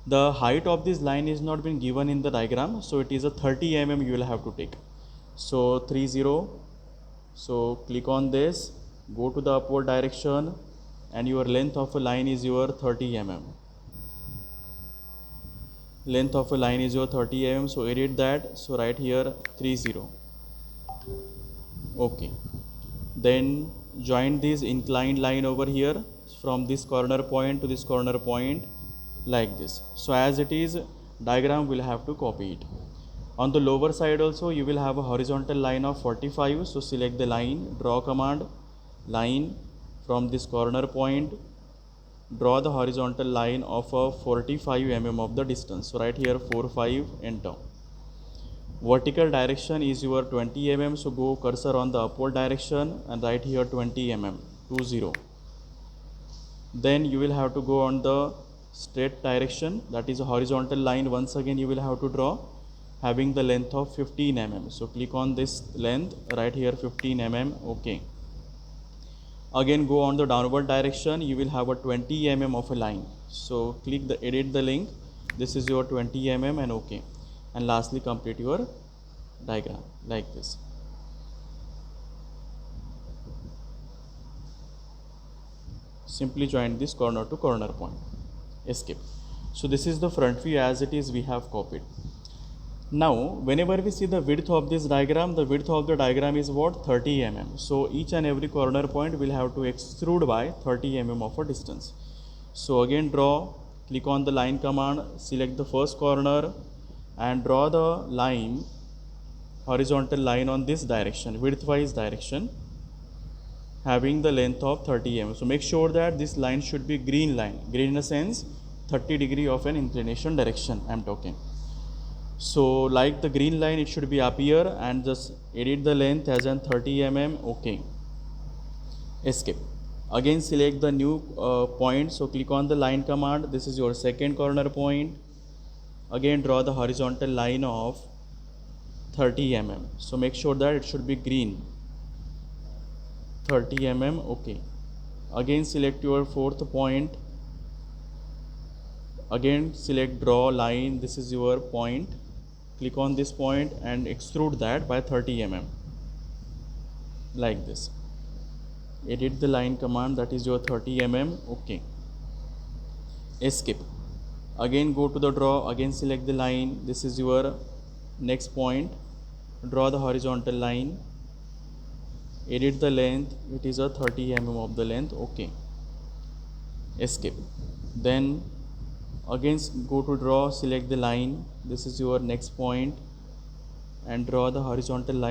The height of this line is not been given in the diagram, so it is a 30 mm you will have to take. So 30, so click on this, go to the upward direction, and your length of a line is your 30 mm. Length of a line is your 30 mm, so edit that, so write here 30. Okay, then join this inclined line over here from this corner point to this corner point like this. So as it is diagram, we'll have to copy it. On the lower side also you will have a horizontal line of 45, so select the line, draw command, line from this corner point, draw the horizontal line of a 45 mm of the distance. So right here 45, enter. Vertical direction is your 20 mm, so go cursor on the upward direction and write here 20 mm, 20. Then you will have to go on the straight direction, that is a horizontal line. Once again you will have to draw, having the length of 15 mm. So click on this length, right here 15 mm, okay. Again go on the downward direction, you will have a 20 mm of a line. So click the edit the link, this is your 20 mm and okay. And lastly complete your diagram like this. Simply join this corner to corner point, escape. So this is the front view as it is we have copied. Now whenever we see the width of this diagram, the width of the diagram is what, 30 mm. So each and every corner point will have to extrude by 30 mm of a distance. So again draw, click on the line command, select the first corner and draw the line, horizontal line on this direction, widthwise direction, having the length of 30 mm. So make sure that this line should be green line, green in a sense 30 degree of an inclination direction I am talking. So like the green line it should be up here, and just edit the length as an 30 mm, okay, escape. Again select the new point, so click on the line command, this is your second corner point. Again draw the horizontal line of 30 mm. So make sure that it should be green, 30 mm, okay. Again select your fourth point, again select draw line, this is your point, click on this point and extrude that by 30 mm like this. Edit the line command, that is your 30 mm, okay, escape. Again go to the draw, again select the line, this is your next point, draw the horizontal line, edit the length, it is a 30 mm of the length, okay, escape. Then again go to draw, select the line, this is your next point and draw the horizontal line.